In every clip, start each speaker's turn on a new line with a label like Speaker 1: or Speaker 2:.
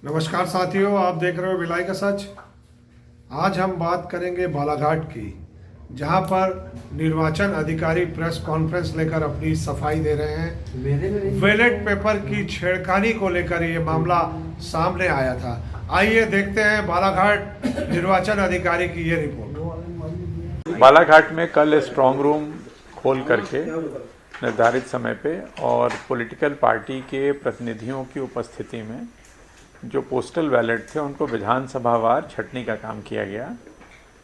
Speaker 1: नमस्कार साथियों, आप देख रहे हो विलाई का सच। आज हम बात करेंगे बालाघाट की, जहां पर निर्वाचन अधिकारी प्रेस कॉन्फ्रेंस लेकर अपनी सफाई दे रहे हैं। बैलेट पेपर की छेड़खानी को लेकर ये मामला सामने आया था। आइए देखते हैं बालाघाट निर्वाचन अधिकारी की ये रिपोर्ट।
Speaker 2: बालाघाट में कल स्ट्रांग रूम खोल करके निर्धारित समय पे और पॉलिटिकल पार्टी के प्रतिनिधियों की उपस्थिति में जो पोस्टल बैलेट थे उनको विधानसभावार छंटनी का काम किया गया,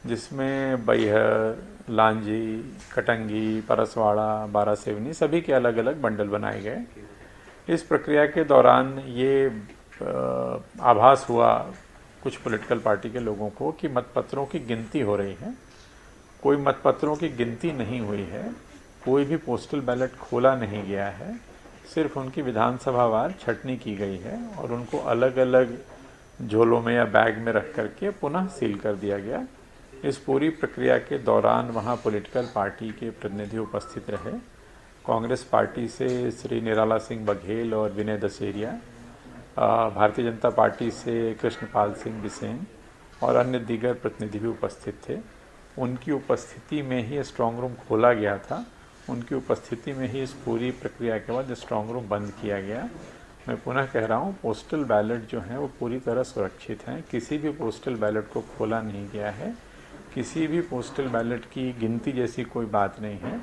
Speaker 2: जिसमें बैहर, लांजी, कटंगी, परसवाड़ा, बारासेवनी सभी के अलग अलग बंडल बनाए गए। इस प्रक्रिया के दौरान ये आभास हुआ कुछ पॉलिटिकल पार्टी के लोगों को कि मतपत्रों की गिनती हो रही है। कोई मतपत्रों की गिनती नहीं हुई है, कोई भी पोस्टल बैलेट खोला नहीं गया है, सिर्फ उनकी विधानसभावार छंटनी की गई है और उनको अलग अलग झोलों में या बैग में रख करके पुनः सील कर दिया गया। इस पूरी प्रक्रिया के दौरान वहाँ पॉलिटिकल पार्टी के प्रतिनिधि उपस्थित रहे। कांग्रेस पार्टी से श्री निराला सिंह बघेल और विनय दशहरिया, भारतीय जनता पार्टी से कृष्णपाल सिंह बिसेन और अन्य दीगर प्रतिनिधि भी उपस्थित थे। उनकी उपस्थिति में ही स्ट्रांग रूम खोला गया था। उनकी उपस्थिति में ही इस पूरी प्रक्रिया के बाद स्ट्रांग रूम बंद किया गया। मैं पुनः कह रहा हूँ, पोस्टल बैलेट जो हैं वो पूरी तरह सुरक्षित हैं। किसी भी पोस्टल बैलेट को खोला नहीं गया है। किसी भी पोस्टल बैलेट की गिनती जैसी कोई बात नहीं है।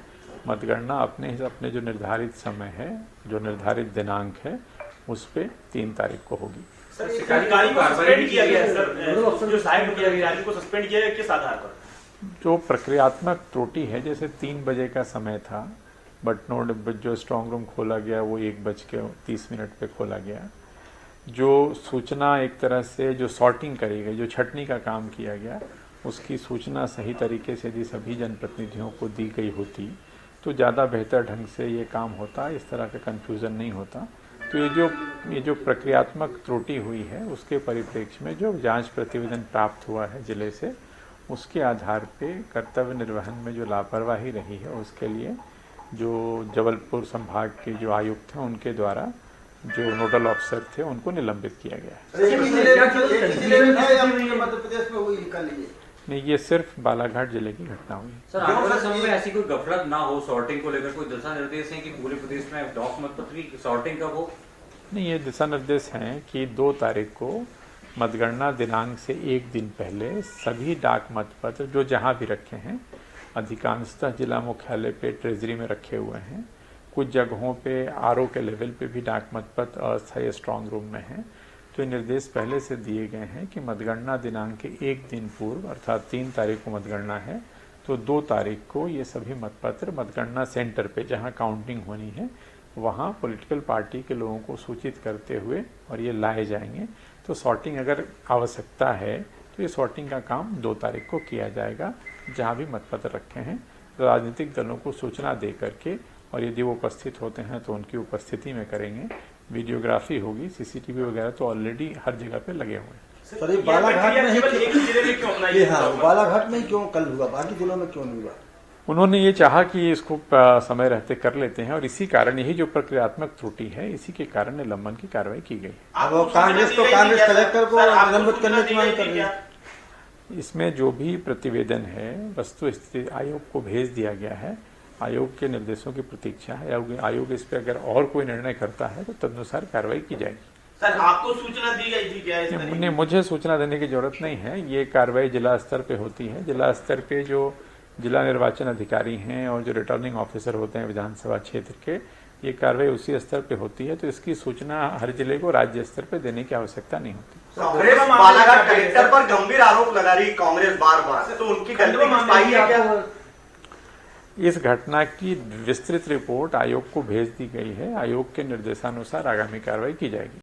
Speaker 2: मतगणना अपने जो निर्धारित समय है, जो निर्धारित दिनांक है, उस पर 3 तारीख को होगी। जो प्रक्रियात्मक त्रुटि है, जैसे 3 बजे का समय था, बट जो स्ट्रांग रूम खोला गया वो 1:30 पे खोला गया। जो सूचना एक तरह से जो सॉर्टिंग करी गई, जो छंटनी का काम किया गया, उसकी सूचना सही तरीके से यदि सभी जनप्रतिनिधियों को दी गई होती तो ज़्यादा बेहतर ढंग से ये काम होता, इस तरह का कन्फ्यूज़न नहीं होता। तो ये जो प्रक्रियात्मक त्रुटि हुई है उसके परिप्रेक्ष्य में जो जांच प्रतिवेदन प्राप्त हुआ है जिले से, उसके आधार पे कर्तव्य निर्वहन में जो लापरवाही रही है उसके लिए जो जबलपुर संभाग के जो आयुक्त हैं उनके द्वारा जो नोडल अफसर थे उनको निलंबित किया गया है। नहीं, ये सिर्फ बालाघाट जिले की घटना हुई।
Speaker 3: सर, आने वाले समय में ऐसी कोई गफलत ना हो, सॉर्टिंग को लेकर कोई दिशा निर्देश है कि पूरे प्रदेश में डाक मतपत्र की सॉर्टिंग कब हो?
Speaker 2: नहीं, ये दिशा निर्देश हैं कि 2 तारीख को मतगणना दिनांक से 1 दिन पहले सभी डाक मतपत्र जो जहां भी रखे हैं, अधिकांशतः जिला मुख्यालय पे ट्रेजरी में रखे हुए हैं, कुछ जगहों पे आरओ के लेवल पे भी डाक मतपत्र अस्थायी स्ट्रांग रूम में हैं। तो ये निर्देश पहले से दिए गए हैं कि मतगणना दिनांक के 1 दिन पूर्व, अर्थात 3 तारीख को मतगणना है, तो 2 तारीख को ये सभी मतपत्र मतगणना सेंटर पे जहाँ काउंटिंग होनी है वहाँ पॉलिटिकल पार्टी के लोगों को सूचित करते हुए और ये लाए जाएंगे। तो सॉर्टिंग अगर आवश्यकता है तो ये सॉर्टिंग का काम 2 तारीख को किया जाएगा जहाँ भी मतपत्र रखे हैं। राजनीतिक दलों को सूचना दे करके, और यदि वो उपस्थित होते हैं तो उनकी उपस्थिति में करेंगे। वीडियोग्राफी होगी, सीसीटीवी वगैरह तो ऑलरेडी हर जगह पे लगे हुए हैं।
Speaker 4: सर, बालाघाट में ही क्यों कल हुआ, बाकी जिलों में क्यों नहीं हुआ?
Speaker 2: उन्होंने ये चाहा कि इसको समय रहते कर लेते हैं और इसी कारण यही जो प्रक्रियात्मक त्रुटि है, इसी के कारण निलंबन की कार्रवाई की गई।
Speaker 4: अब कांग्रेस कलेक्टर को निलंबित करने की मांग कर रही है।
Speaker 2: इसमें जो भी प्रतिवेदन है वस्तु स्थिति आयोग को भेज दिया गया है। आयोग के निर्देशों की प्रतीक्षा है। आयोग इस पर अगर और कोई निर्णय करता है तो तदनुसार कार्रवाई की जाएगी।
Speaker 5: सर, आपको सूचना दी गई थी क्या?
Speaker 2: नहीं, मुझे सूचना देने की जरूरत नहीं है। ये कार्रवाई जिला स्तर पे होती है। जिला स्तर पे जो जिला निर्वाचन अधिकारी हैं और जो रिटर्निंग ऑफिसर होते हैं विधानसभा क्षेत्र के, ये कार्रवाई उसी स्तर पे होती है। तो इसकी सूचना हर जिले को राज्य स्तर पे देने की आवश्यकता नहीं होती।
Speaker 5: कांग्रेस बालाघाट कलेक्टर पर गंभीर आरोप लगा रही कांग्रेस बार-बार, तो उनकी गलती कुछ पाई है क्या?
Speaker 2: इस घटना की विस्तृत रिपोर्ट आयोग को भेज दी गई है। आयोग के निर्देशानुसार आगामी कार्रवाई की जाएगी।